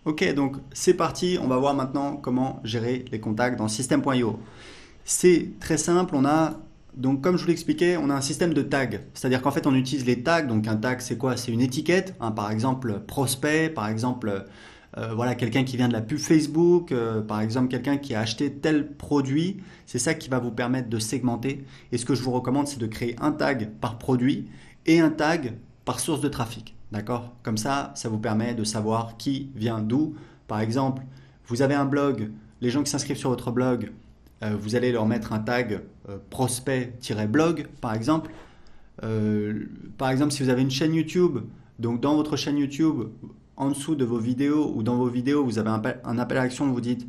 Ok, donc c'est parti, on va voir maintenant comment gérer les contacts dans System.io. C'est très simple, donc comme je vous l'expliquais, on a un système de tags. C'est-à-dire qu'en fait on utilise les tags, donc un tag c'est quoi? C'est une étiquette, hein, par exemple prospect, par exemple voilà, quelqu'un qui vient de la pub Facebook, par exemple quelqu'un qui a acheté tel produit, c'est ça qui va vous permettre de segmenter. Et ce que je vous recommande, c'est de créer un tag par produit et un tag par source de trafic. D'accord? Comme ça vous permet de savoir qui vient d'où. Par exemple, vous avez un blog, les gens qui s'inscrivent sur votre blog, vous allez leur mettre un tag prospect-blog, par exemple. Par exemple, si vous avez une chaîne YouTube, donc dans votre chaîne YouTube, en dessous de vos vidéos ou dans vos vidéos, vous avez un appel à l'action, vous dites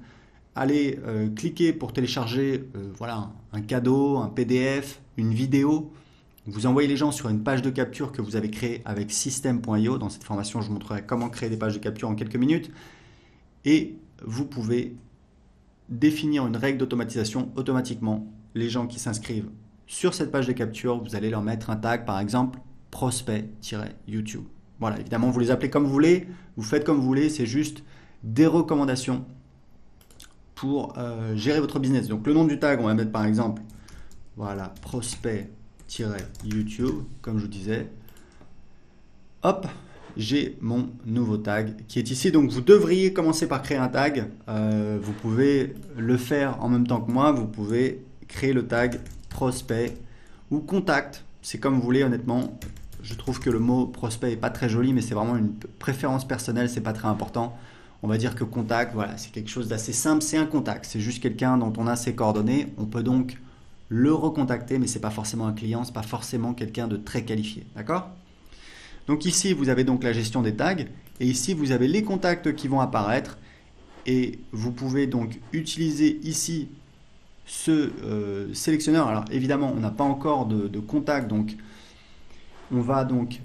allez cliquer pour télécharger voilà, un cadeau, un PDF, une vidéo. Vous envoyez les gens sur une page de capture que vous avez créée avec System.io. Dans cette formation, je vous montrerai comment créer des pages de capture en quelques minutes. Et vous pouvez définir une règle d'automatisation automatiquement. Les gens qui s'inscrivent sur cette page de capture, vous allez leur mettre un tag, par exemple, prospect-YouTube. Voilà, évidemment, vous les appelez comme vous voulez, vous faites comme vous voulez, c'est juste des recommandations pour gérer votre business. Donc le nom du tag, on va mettre par exemple, voilà, prospect-YouTube, comme je vous disais. Hop, j'ai mon nouveau tag qui est ici. Donc vous devriez commencer par créer un tag. Vous pouvez le faire en même temps que moi. Vous pouvez créer le tag prospect ou contact. C'est comme vous voulez, honnêtement. Je trouve que le mot prospect est pas très joli, mais c'est vraiment une préférence personnelle, c'est pas très important. On va dire que contact, voilà, c'est quelque chose d'assez simple, c'est un contact. C'est juste quelqu'un dont on a ses coordonnées. On peut donc le recontacter, mais c'est pas forcément un client, c'est pas forcément quelqu'un de très qualifié. D'accord? Donc ici, vous avez donc la gestion des tags et ici, vous avez les contacts qui vont apparaître et vous pouvez donc utiliser ici ce sélectionneur. Alors évidemment, on n'a pas encore de contact, donc on va donc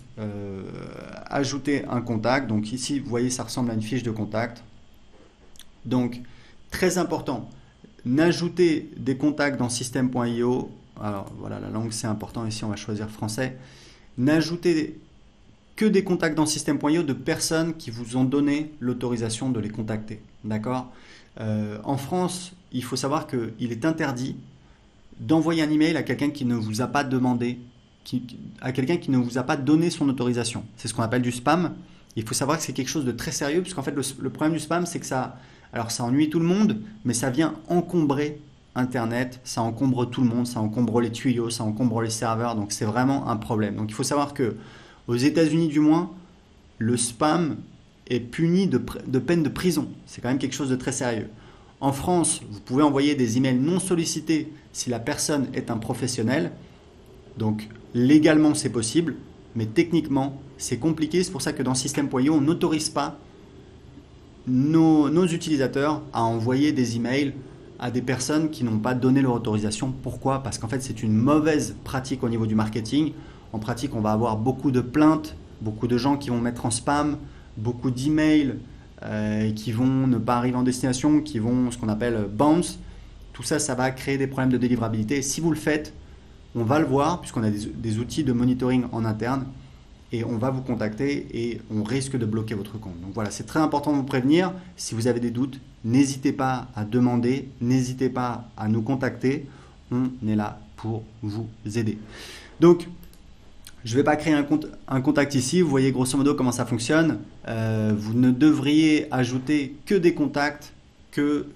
ajouter un contact. Donc ici, vous voyez, ça ressemble à une fiche de contact. Donc, très important, n'ajoutez des contacts dans System.io. Alors voilà, la langue c'est important, ici on va choisir français. N'ajoutez que des contacts dans System.io de personnes qui vous ont donné l'autorisation de les contacter. D'accord? En France, il faut savoir qu'il est interdit d'envoyer un email à quelqu'un qui ne vous a pas demandé, à quelqu'un qui ne vous a pas donné son autorisation. C'est ce qu'on appelle du spam. Il faut savoir que c'est quelque chose de très sérieux, puisqu'en fait le problème du spam, c'est que ça ennuie tout le monde, mais ça vient encombrer Internet, ça encombre tout le monde, ça encombre les tuyaux, ça encombre les serveurs, donc c'est vraiment un problème. Donc il faut savoir que aux États-Unis du moins, le spam est puni de peine de prison. C'est quand même quelque chose de très sérieux. En France, vous pouvez envoyer des emails non sollicités si la personne est un professionnel. Donc légalement c'est possible, mais techniquement c'est compliqué. C'est pour ça que dans System.io, on n'autorise pas nos utilisateurs à envoyer des emails à des personnes qui n'ont pas donné leur autorisation. Pourquoi? Parce qu'en fait c'est une mauvaise pratique au niveau du marketing. En pratique, on va avoir beaucoup de plaintes, beaucoup de gens qui vont mettre en spam, beaucoup d'emails qui vont ne pas arriver en destination, qui vont ce qu'on appelle bounce. Tout ça, ça va créer des problèmes de délivrabilité. Et si vous le faites, on va le voir puisqu'on a des outils de monitoring en interne et on va vous contacter et on risque de bloquer votre compte. Donc voilà, c'est très important de vous prévenir. Si vous avez des doutes, n'hésitez pas à demander, n'hésitez pas à nous contacter. On est là pour vous aider. Donc, je ne vais pas créer un contact ici. Vous voyez grosso modo comment ça fonctionne. Vous ne devriez ajouter que des contacts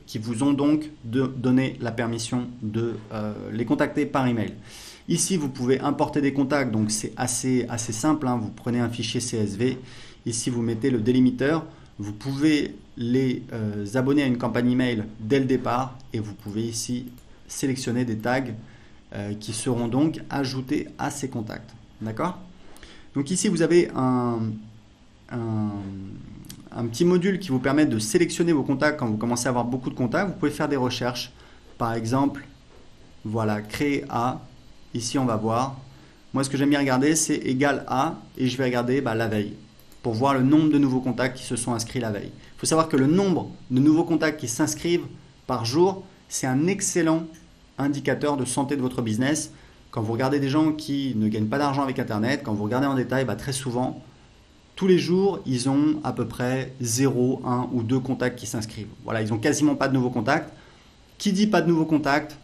qui vous ont donc donné la permission de les contacter par email. Ici, vous pouvez importer des contacts, donc c'est assez simple. Hein. Vous prenez un fichier CSV. Ici, vous mettez le délimiteur. Vous pouvez les abonner à une campagne email dès le départ et vous pouvez ici sélectionner des tags qui seront donc ajoutés à ces contacts. D'accord? Donc ici, vous avez un petit module qui vous permet de sélectionner vos contacts quand vous commencez à avoir beaucoup de contacts. Vous pouvez faire des recherches. Par exemple, voilà, créer à. Ici, on va voir. Moi, ce que j'aime bien regarder, c'est égal à, et je vais regarder la veille pour voir le nombre de nouveaux contacts qui se sont inscrits la veille. Il faut savoir que le nombre de nouveaux contacts qui s'inscrivent par jour, c'est un excellent indicateur de santé de votre business. Quand vous regardez des gens qui ne gagnent pas d'argent avec Internet, quand vous regardez en détail, très souvent, tous les jours, ils ont à peu près 0, 1 ou 2 contacts qui s'inscrivent. Voilà, ils n'ont quasiment pas de nouveaux contacts. Qui dit pas de nouveaux contacts,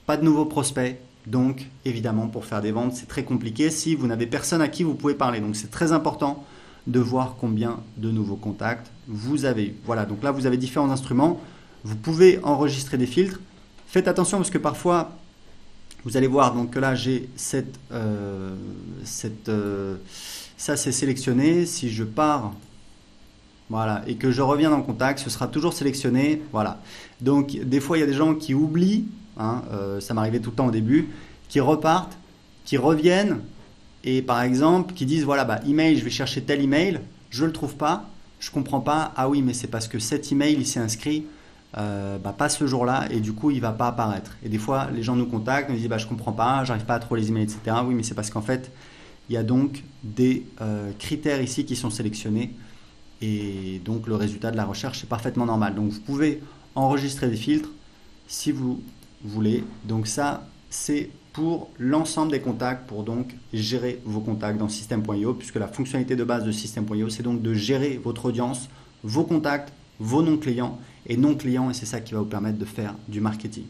pas de nouveaux prospects. Donc, évidemment, pour faire des ventes, c'est très compliqué si vous n'avez personne à qui vous pouvez parler. Donc, c'est très important de voir combien de nouveaux contacts vous avez eu. Voilà, donc là, vous avez différents instruments. Vous pouvez enregistrer des filtres. Faites attention parce que parfois, vous allez voir donc que là, j'ai ça c'est sélectionné. Si je pars, voilà, et que je reviens dans contact, ce sera toujours sélectionné. Voilà. Donc, des fois, il y a des gens qui oublient, hein, ça m'arrivait tout le temps au début, qui repartent, qui reviennent, et par exemple, qui disent, voilà, bah, email, je vais chercher tel email, je ne le trouve pas, je ne comprends pas, ah oui, mais c'est parce que cet email, il s'est inscrit, pas ce jour-là, et du coup, il ne va pas apparaître. Et des fois, les gens nous contactent, nous disent, bah, je ne comprends pas, j'arrive pas à trouver les emails, etc. Oui, mais c'est parce qu'en fait, il y a donc des critères ici qui sont sélectionnés, et donc le résultat de la recherche est parfaitement normal. Donc vous pouvez enregistrer des filtres si vous voulez. Donc ça, c'est pour l'ensemble des contacts, pour donc gérer vos contacts dans System.io, puisque la fonctionnalité de base de System.io, c'est donc de gérer votre audience, vos contacts, vos non clients, et c'est ça qui va vous permettre de faire du marketing.